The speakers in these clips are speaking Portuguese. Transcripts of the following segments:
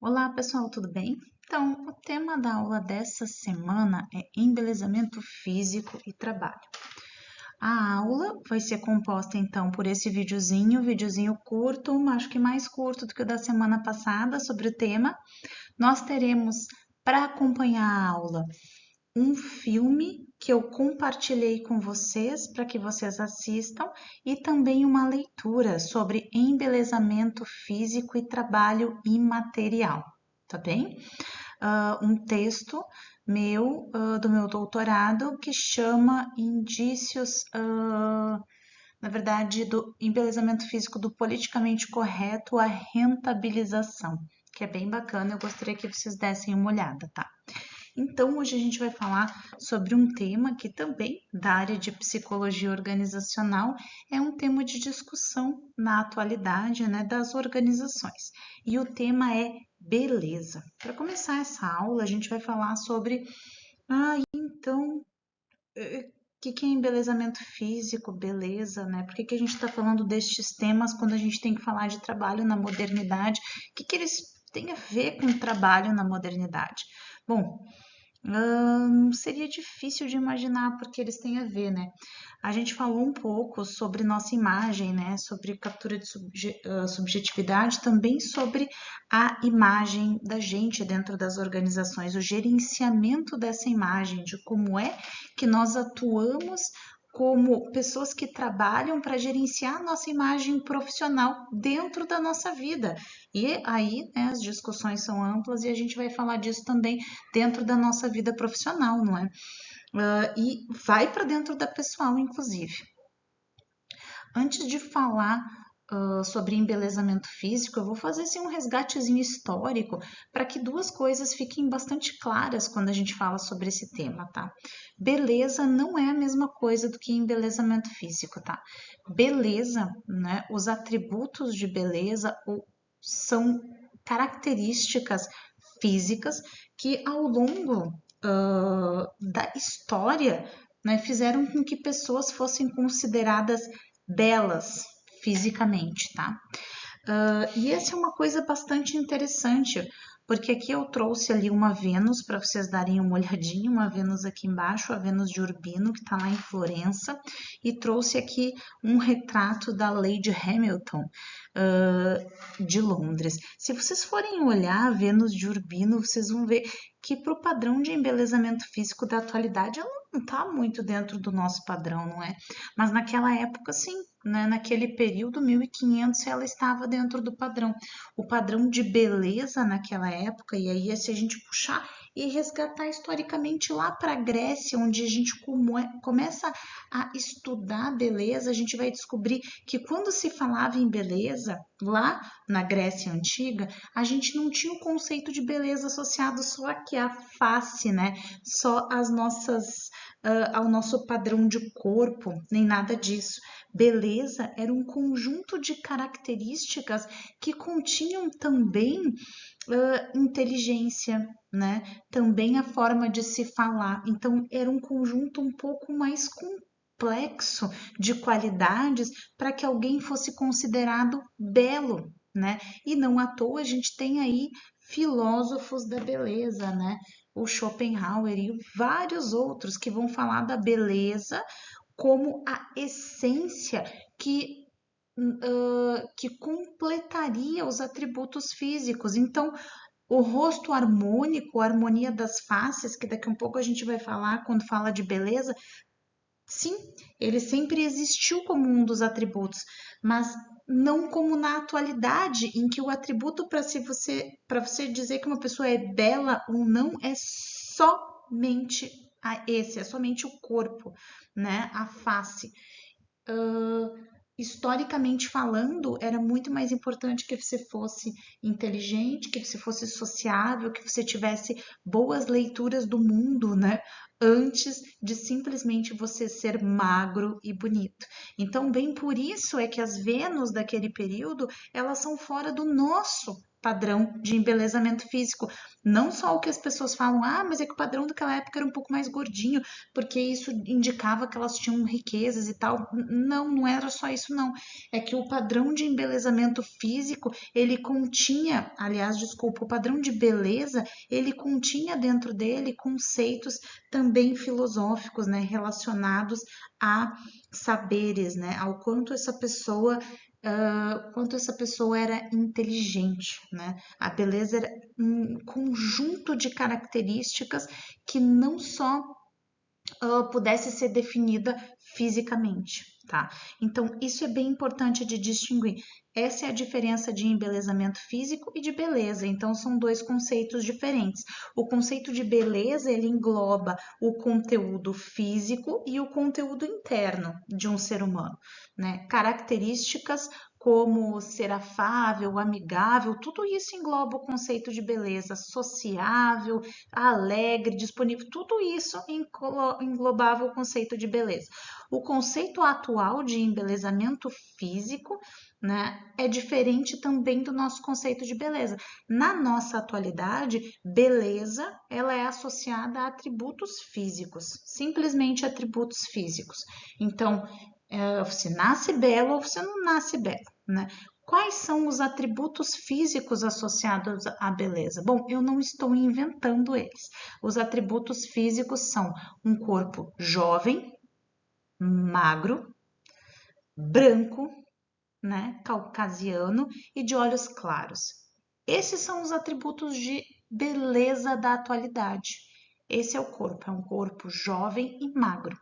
Olá, pessoal, tudo bem? Então, o tema da aula dessa semana é embelezamento físico e trabalho. A aula vai ser composta então por esse videozinho curto, acho que mais curto do que o da semana passada sobre o tema. Nós teremos para acompanhar a aula um filme que eu compartilhei com vocês para que vocês assistam e também uma leitura sobre embelezamento físico e trabalho imaterial, tá bem? Um texto meu, do meu doutorado, que chama Indícios, na verdade, do embelezamento físico do politicamente correto à rentabilização, que é bem bacana, eu gostaria que vocês dessem uma olhada, tá? Então, hoje a gente vai falar sobre um tema que também, da área de psicologia organizacional, é um tema de discussão na atualidade, né, das organizações. E o tema é beleza. Para começar essa aula, a gente vai falar sobre, então, o que é embelezamento físico, beleza, né? Por que a gente está falando destes temas quando a gente tem que falar de trabalho na modernidade? O que eles têm a ver com trabalho na modernidade? Bom, seria difícil de imaginar porque eles têm a ver, né? A gente falou um pouco sobre nossa imagem, né? Sobre captura de subjetividade, também sobre a imagem da gente dentro das organizações, o gerenciamento dessa imagem, de como é que nós atuamos como pessoas que trabalham para gerenciar a nossa imagem profissional dentro da nossa vida. E aí, né, as discussões são amplas e a gente vai falar disso também dentro da nossa vida profissional, não é? E vai para dentro da pessoal, inclusive. Antes de falar sobre embelezamento físico, eu vou fazer assim, um resgatezinho histórico para que duas coisas fiquem bastante claras quando a gente fala sobre esse tema, tá? Beleza não é a mesma coisa do que embelezamento físico, tá? Beleza, né? Os atributos de beleza são características físicas que ao longo da história, né, fizeram com que pessoas fossem consideradas belas fisicamente, tá? E essa é uma coisa bastante interessante, porque aqui eu trouxe ali uma Vênus para vocês darem uma olhadinha, uma Vênus aqui embaixo, a Vênus de Urbino, que está lá em Florença, e trouxe aqui um retrato da Lady Hamilton, de Londres. Se vocês forem olhar a Vênus de Urbino, vocês vão ver que para o padrão de embelezamento físico da atualidade, ela não está muito dentro do nosso padrão, não é? Mas naquela época, sim, né? Naquele período, 1500, ela estava dentro do padrão. O padrão de beleza naquela época, e aí se a gente puxar e resgatar historicamente lá para a Grécia, onde a gente começa a estudar beleza, a gente vai descobrir que quando se falava em beleza, lá na Grécia Antiga, a gente não tinha o conceito de beleza associado só aqui à face, né? Só às nossas, ao nosso padrão de corpo, nem nada disso. Beleza era um conjunto de características que continham também inteligência, né? Também a forma de se falar. Então, era um conjunto um pouco mais complexo de qualidades para que alguém fosse considerado belo, né? E não à toa a gente tem aí filósofos da beleza, né? O Schopenhauer e vários outros que vão falar da beleza como a essência que completaria os atributos físicos. Então, o rosto harmônico, a harmonia das faces, que daqui a um pouco a gente vai falar quando fala de beleza, sim, ele sempre existiu como um dos atributos, mas não como na atualidade, em que o atributo para você dizer que uma pessoa é bela ou não é somente é somente o corpo, né? A face. Historicamente falando, era muito mais importante que você fosse inteligente, que você fosse sociável, que você tivesse boas leituras do mundo, né? Antes de simplesmente você ser magro e bonito. Então, bem por isso é que as Vênus daquele período, elas são fora do nosso padrão de embelezamento físico. Não só o que as pessoas falam, mas é que o padrão daquela época era um pouco mais gordinho, porque isso indicava que elas tinham riquezas e tal. Não, não era só isso, não. É que o padrão de embelezamento físico, ele continha, aliás, desculpa, o padrão de beleza, ele continha dentro dele conceitos também filosóficos, né, relacionados a saberes, né, ao quanto essa pessoa era inteligente, né? A beleza era um conjunto de características que não só pudesse ser definida fisicamente, tá? Então, isso é bem importante de distinguir. Essa é a diferença de embelezamento físico e de beleza. Então, são dois conceitos diferentes. O conceito de beleza, ele engloba o conteúdo físico e o conteúdo interno de um ser humano, né? Características como ser afável, amigável, tudo isso engloba o conceito de beleza, sociável, alegre, disponível, tudo isso englobava o conceito de beleza. O conceito atual de embelezamento físico, né, é diferente também do nosso conceito de beleza. Na nossa atualidade, beleza, ela é associada a atributos físicos, simplesmente atributos físicos. Então, você nasce belo ou você não nasce belo, né? Quais são os atributos físicos associados à beleza? Bom, eu não estou inventando eles. Os atributos físicos são um corpo jovem, magro, branco, né, caucasiano e de olhos claros. Esses são os atributos de beleza da atualidade. Esse é o corpo, é um corpo jovem e magro.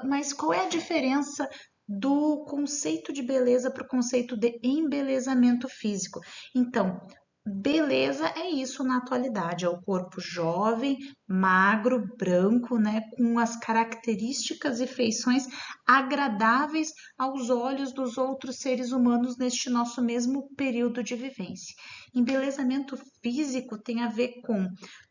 Mas qual é a diferença do conceito de beleza para o conceito de embelezamento físico? Então, beleza é isso na atualidade, é o corpo jovem, magro, branco, né, com as características e feições agradáveis aos olhos dos outros seres humanos neste nosso mesmo período de vivência. Embelezamento físico tem a ver com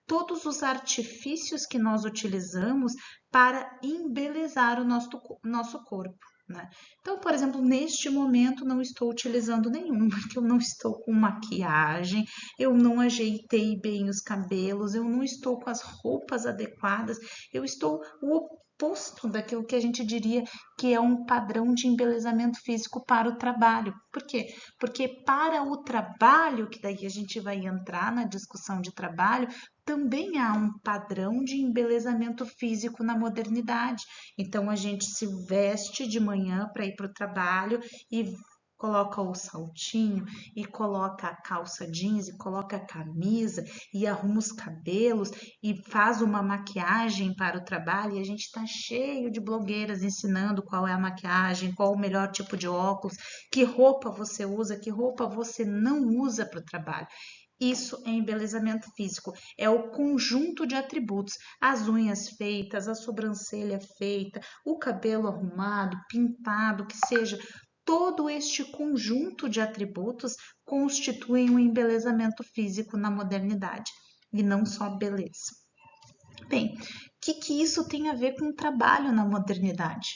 todos os artifícios que nós utilizamos para embelezar o nosso corpo. Né? Então, por exemplo, neste momento não estou utilizando nenhum, porque eu não estou com maquiagem, eu não ajeitei bem os cabelos, eu não estou com as roupas adequadas, eu estou o oposto daquilo que a gente diria que é um padrão de embelezamento físico para o trabalho. Por quê? Porque para o trabalho, que daí a gente vai entrar na discussão de trabalho, também há um padrão de embelezamento físico na modernidade. Então a gente se veste de manhã para ir para o trabalho e coloca o saltinho e coloca a calça jeans e coloca a camisa e arruma os cabelos e faz uma maquiagem para o trabalho, e a gente está cheio de blogueiras ensinando qual é a maquiagem, qual o melhor tipo de óculos, que roupa você usa, que roupa você não usa para o trabalho. Isso é embelezamento físico, é o conjunto de atributos, as unhas feitas, a sobrancelha feita, o cabelo arrumado, pintado, que seja, todo este conjunto de atributos constituem um embelezamento físico na modernidade, e não só beleza. Bem, o que isso tem a ver com o trabalho na modernidade?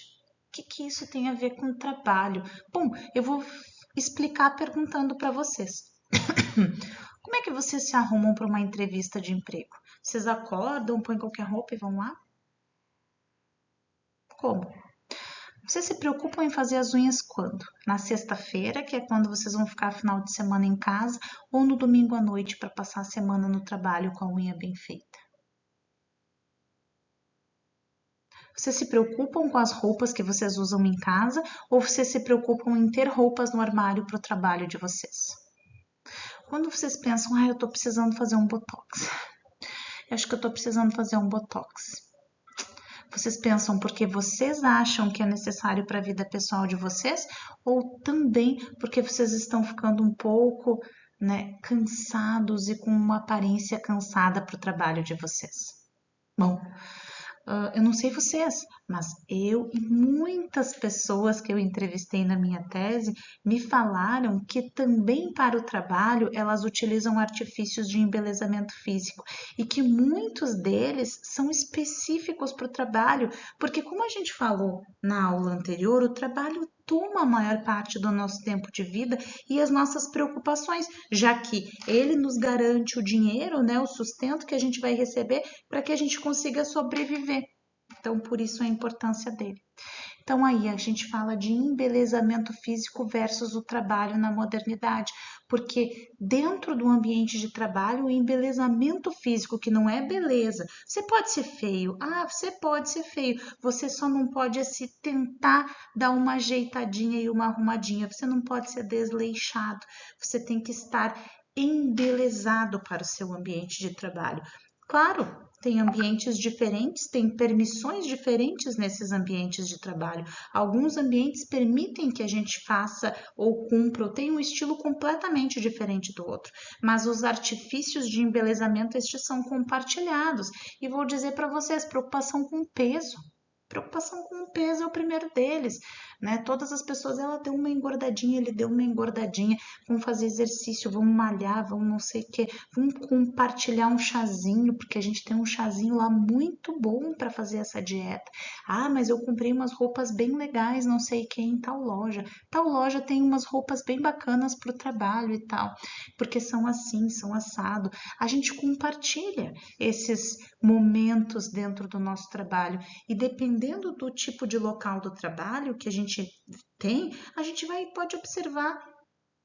O que isso tem a ver com o trabalho? Bom, eu vou explicar perguntando para vocês. Como é que vocês se arrumam para uma entrevista de emprego? Vocês acordam, põem qualquer roupa e vão lá? Como? Vocês se preocupam em fazer as unhas quando? Na sexta-feira, que é quando vocês vão ficar final de semana em casa, ou no domingo à noite para passar a semana no trabalho com a unha bem feita? Vocês se preocupam com as roupas que vocês usam em casa, ou vocês se preocupam em ter roupas no armário para o trabalho de vocês? Quando vocês pensam, eu tô precisando fazer um botox. Eu acho que eu tô precisando fazer um botox. Vocês pensam porque vocês acham que é necessário para a vida pessoal de vocês, ou também porque vocês estão ficando um pouco, né, cansados e com uma aparência cansada para o trabalho de vocês? Bom, eu não sei vocês, mas eu e muitas pessoas que eu entrevistei na minha tese me falaram que também para o trabalho elas utilizam artifícios de embelezamento físico e que muitos deles são específicos para o trabalho, porque como a gente falou na aula anterior, o trabalho toma a maior parte do nosso tempo de vida e as nossas preocupações, já que ele nos garante o dinheiro, né, o sustento que a gente vai receber para que a gente consiga sobreviver. Então, por isso a importância dele. Então, aí a gente fala de embelezamento físico versus o trabalho na modernidade, porque dentro do ambiente de trabalho, o embelezamento físico, que não é beleza, você pode ser feio, você pode ser feio, você só não pode se tentar dar uma ajeitadinha e uma arrumadinha, você não pode ser desleixado, você tem que estar embelezado para o seu ambiente de trabalho. Claro, tem ambientes diferentes, tem permissões diferentes nesses ambientes de trabalho. Alguns ambientes permitem que a gente faça ou cumpra, ou tenha um estilo completamente diferente do outro. Mas os artifícios de embelezamento, estes são compartilhados. E vou dizer para vocês, preocupação com peso. Preocupação com o peso é o primeiro deles, né? Todas as pessoas, ela deu uma engordadinha, ele deu uma engordadinha, vão fazer exercício, vão malhar, vão não sei o que, vão compartilhar um chazinho, porque a gente tem um chazinho lá muito bom para fazer essa dieta. Mas eu comprei umas roupas bem legais, não sei quem, em tal loja. Tal loja tem umas roupas bem bacanas para o trabalho e tal, porque são assim, são assado. A gente compartilha esses momentos dentro do nosso trabalho e dependendo do tipo de local do trabalho que a gente tem, a gente pode observar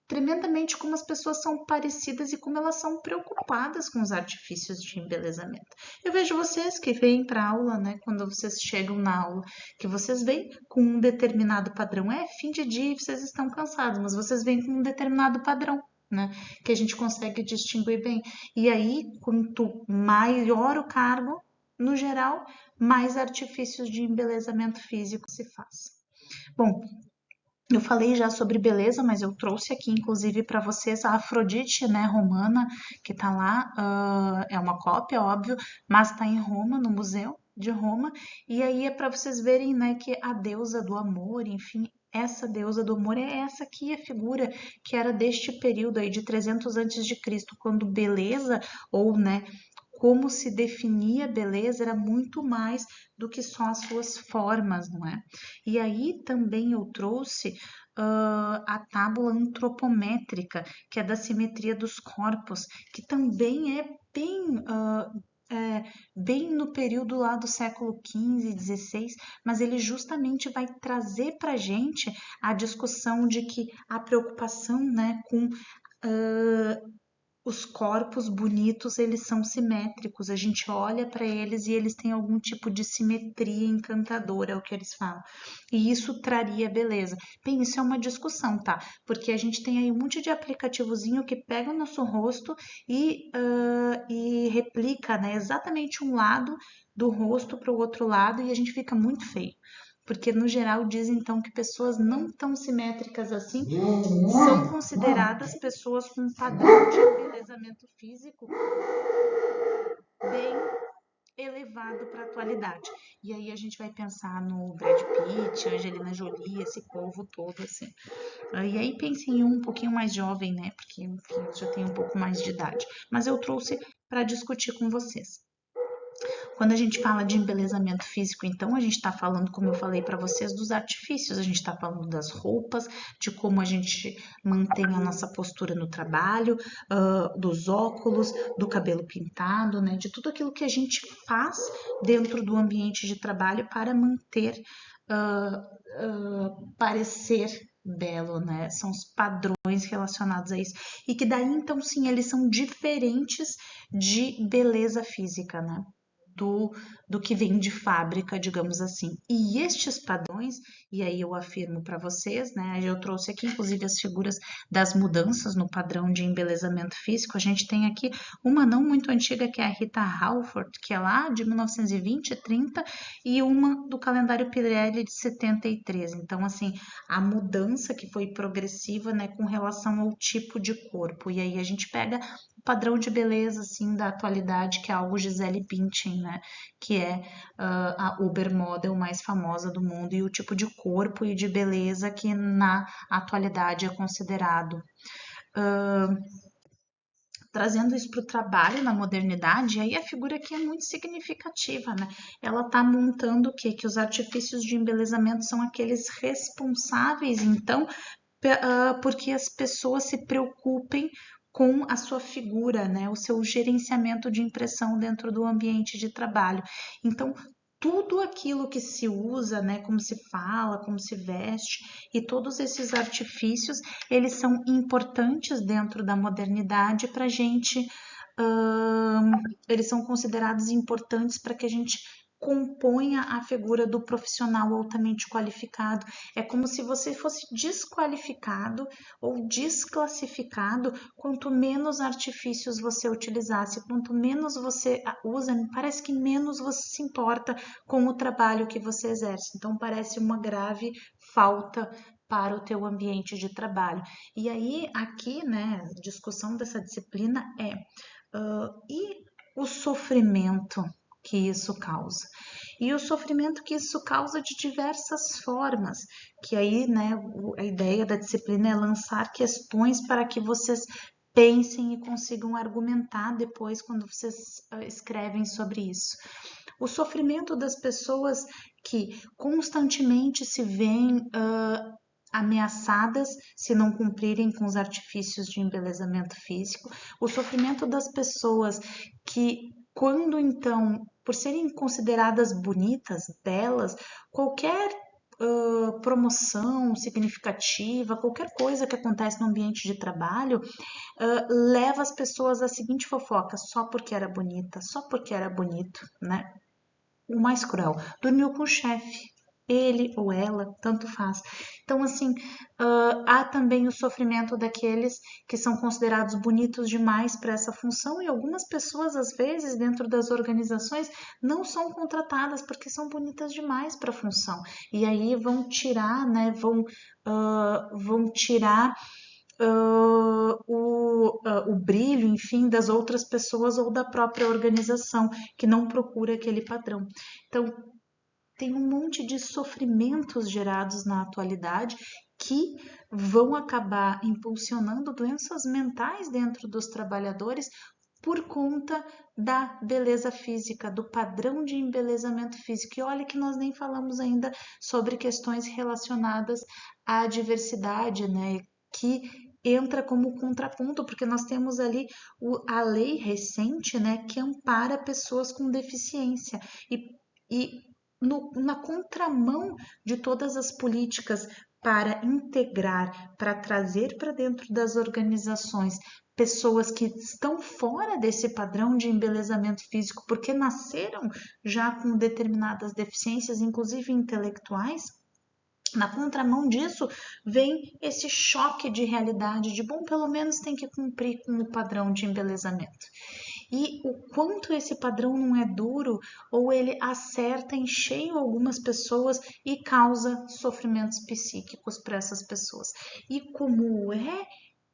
tremendamente como as pessoas são parecidas e como elas são preocupadas com os artifícios de embelezamento. Eu vejo vocês que vêm para a aula, né, quando vocês chegam na aula, que vocês vêm com um determinado padrão. Fim de dia, vocês estão cansados, mas vocês vêm com um determinado padrão, né, que a gente consegue distinguir bem. E aí, quanto maior o cargo, no geral, mais artifícios de embelezamento físico se faz. Bom, eu falei já sobre beleza, mas eu trouxe aqui, inclusive, para vocês a Afrodite, né, romana, que tá lá, é uma cópia, óbvio, mas tá em Roma, no Museu de Roma, e aí é para vocês verem, né, que a deusa do amor, enfim, essa deusa do amor é essa aqui, a figura que era deste período aí de 300 antes de Cristo, quando beleza, ou, né, como se definia beleza era muito mais do que só as suas formas, não é? E aí também eu trouxe a tábula antropométrica, que é da simetria dos corpos, que também é bem no período lá do século XV, XVI, mas ele justamente vai trazer para a gente a discussão de que a preocupação, né, com os corpos bonitos, eles são simétricos, a gente olha para eles e eles têm algum tipo de simetria encantadora, é o que eles falam. E isso traria beleza. Bem, isso é uma discussão, tá? Porque a gente tem aí um monte de aplicativozinho que pega o nosso rosto e replica, né, exatamente um lado do rosto para o outro lado e a gente fica muito feio. Porque no geral dizem então que pessoas não tão simétricas assim são consideradas pessoas com padrão de embelezamento físico bem elevado para a atualidade. E aí a gente vai pensar no Brad Pitt, Angelina Jolie, esse povo todo assim. E aí pensem em um pouquinho mais jovem, né? Porque enfim, eu já tenho um pouco mais de idade. Mas eu trouxe para discutir com vocês. Quando a gente fala de embelezamento físico, então a gente está falando, como eu falei para vocês, dos artifícios, a gente está falando das roupas, de como a gente mantém a nossa postura no trabalho, dos óculos, do cabelo pintado, né? De tudo aquilo que a gente faz dentro do ambiente de trabalho para manter, parecer belo, né? São os padrões relacionados a isso. E que daí, então, sim, eles são diferentes de beleza física, né? Do que vem de fábrica, digamos assim. E estes padrões, e aí eu afirmo para vocês, né? Eu trouxe aqui, inclusive, as figuras das mudanças no padrão de embelezamento físico. A gente tem aqui uma não muito antiga, que é a Rita Hayworth, que é lá de 1920, 30, e uma do calendário Pirelli de 73. Então, assim, a mudança que foi progressiva, né, com relação ao tipo de corpo. E aí a gente pega padrão de beleza assim da atualidade, que é algo Gisele Bündchen, né? Que é a Ubermodel mais famosa do mundo e o tipo de corpo e de beleza que na atualidade é considerado trazendo isso para o trabalho na modernidade, aí a figura aqui é muito significativa, né? Ela está montando o quê? Que os artifícios de embelezamento são aqueles responsáveis, então, porque as pessoas se preocupem com a sua figura, né? O seu gerenciamento de impressão dentro do ambiente de trabalho. Então, tudo aquilo que se usa, né, como se fala, como se veste, e todos esses artifícios, eles são importantes dentro da modernidade para a gente, eles são considerados importantes para que a gente componha a figura do profissional altamente qualificado. É como se você fosse desqualificado ou desclassificado quanto menos artifícios você utilizasse, quanto menos você usa, parece que menos você se importa com o trabalho que você exerce. Então parece uma grave falta para o teu ambiente de trabalho. E aí aqui, né, a discussão dessa disciplina é e o sofrimento que isso causa. E o sofrimento que isso causa de diversas formas, que aí, né, a ideia da disciplina é lançar questões para que vocês pensem e consigam argumentar depois quando vocês escrevem sobre isso. O sofrimento das pessoas que constantemente se veem ameaçadas se não cumprirem com os artifícios de embelezamento físico, o sofrimento das pessoas que, quando então, por serem consideradas bonitas, belas, qualquer promoção significativa, qualquer coisa que acontece no ambiente de trabalho, leva as pessoas à seguinte fofoca, só porque era bonita, só porque era bonito, né? O mais cruel, dormiu com o chefe, ele ou ela, tanto faz. Então, assim, há também o sofrimento daqueles que são considerados bonitos demais para essa função e algumas pessoas, às vezes, dentro das organizações, não são contratadas porque são bonitas demais para a função. E aí vão tirar, né, vão tirar o brilho, enfim, das outras pessoas ou da própria organização que não procura aquele padrão. Então, tem um monte de sofrimentos gerados na atualidade que vão acabar impulsionando doenças mentais dentro dos trabalhadores por conta da beleza física, do padrão de embelezamento físico. E olha que nós nem falamos ainda sobre questões relacionadas à diversidade, né? Que entra como contraponto, porque nós temos ali a lei recente, né, que ampara pessoas com deficiência. E na contramão de todas as políticas para integrar, para trazer para dentro das organizações pessoas que estão fora desse padrão de embelezamento físico, porque nasceram já com determinadas deficiências, inclusive intelectuais. Na contramão disso, vem esse choque de realidade de, bom, pelo menos tem que cumprir com o padrão de embelezamento. E o quanto esse padrão não é duro, ou ele acerta em cheio algumas pessoas e causa sofrimentos psíquicos para essas pessoas. E como é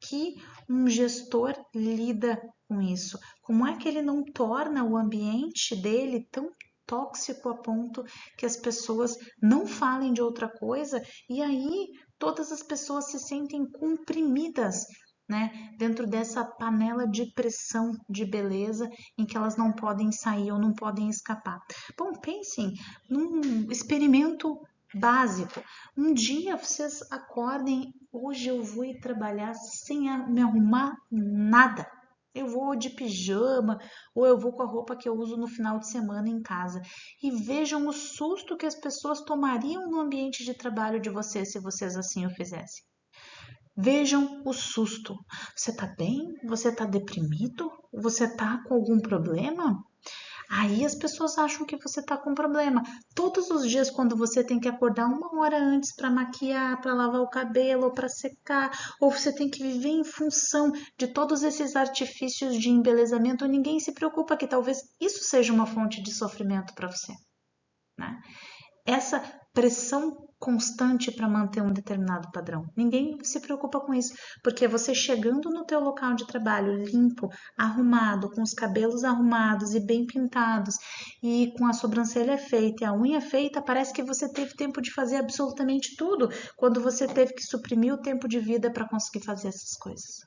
que um gestor lida com isso? Como é que ele não torna o ambiente dele tão tóxico a ponto que as pessoas não falem de outra coisa e aí todas as pessoas se sentem comprimidas, né, dentro dessa panela de pressão de beleza em que elas não podem sair ou não podem escapar. Bom, pensem num experimento básico. Um dia vocês acordem, hoje eu vou ir trabalhar sem me arrumar nada. Eu vou de pijama ou eu vou com a roupa que eu uso no final de semana em casa. E vejam o susto que as pessoas tomariam no ambiente de trabalho de vocês se vocês assim o fizessem. Vejam o susto. Você tá bem? Você tá deprimido? Você tá com algum problema? Aí as pessoas acham que você tá com problema. Todos os dias, quando você tem que acordar 1 hora antes para maquiar, para lavar o cabelo, para secar, ou você tem que viver em função de todos esses artifícios de embelezamento, ninguém se preocupa que talvez isso seja uma fonte de sofrimento para você, né? Essa pressão constante para manter um determinado padrão. Ninguém se preocupa com isso, porque você chegando no teu local de trabalho limpo, arrumado, com os cabelos arrumados e bem pintados, e com a sobrancelha feita e a unha feita, parece que você teve tempo de fazer absolutamente tudo, quando você teve que suprimir o tempo de vida para conseguir fazer essas coisas.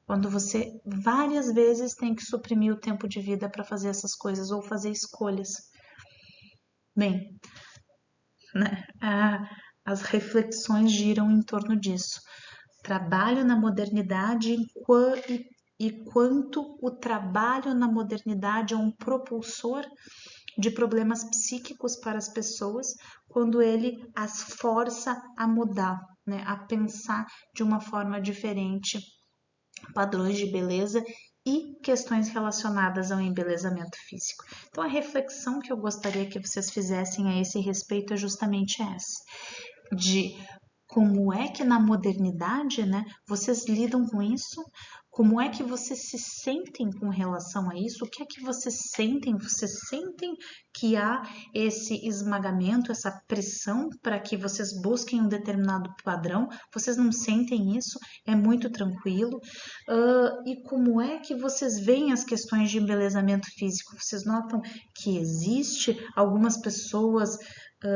quando você várias vezes tem que suprimir o tempo de vida para fazer essas coisas ou fazer escolhas. Bem, né? As reflexões giram em torno disso. Trabalho na modernidade e quanto o trabalho na modernidade é um propulsor de problemas psíquicos para as pessoas quando ele as força a mudar, né? A pensar de uma forma diferente padrões de beleza e questões relacionadas ao embelezamento físico. Então, a reflexão que eu gostaria que vocês fizessem a esse respeito é justamente essa, de como é que na modernidade, né, vocês lidam com isso? Como é que vocês se sentem com relação a isso? O que é que vocês sentem? Vocês sentem que há esse esmagamento, essa pressão para que vocês busquem um determinado padrão? Vocês não sentem isso? É muito tranquilo? E como é que vocês veem as questões de embelezamento físico? Vocês notam que existe? Algumas pessoas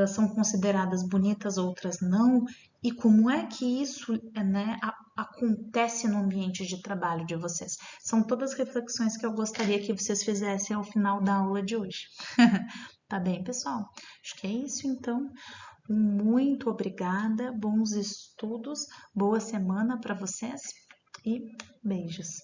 são consideradas bonitas, outras não? E como é que isso, né, acontece no ambiente de trabalho de vocês? São todas reflexões que eu gostaria que vocês fizessem ao final da aula de hoje. Tá bem, pessoal? Acho que é isso, então. Muito obrigada, bons estudos, boa semana para vocês e beijos.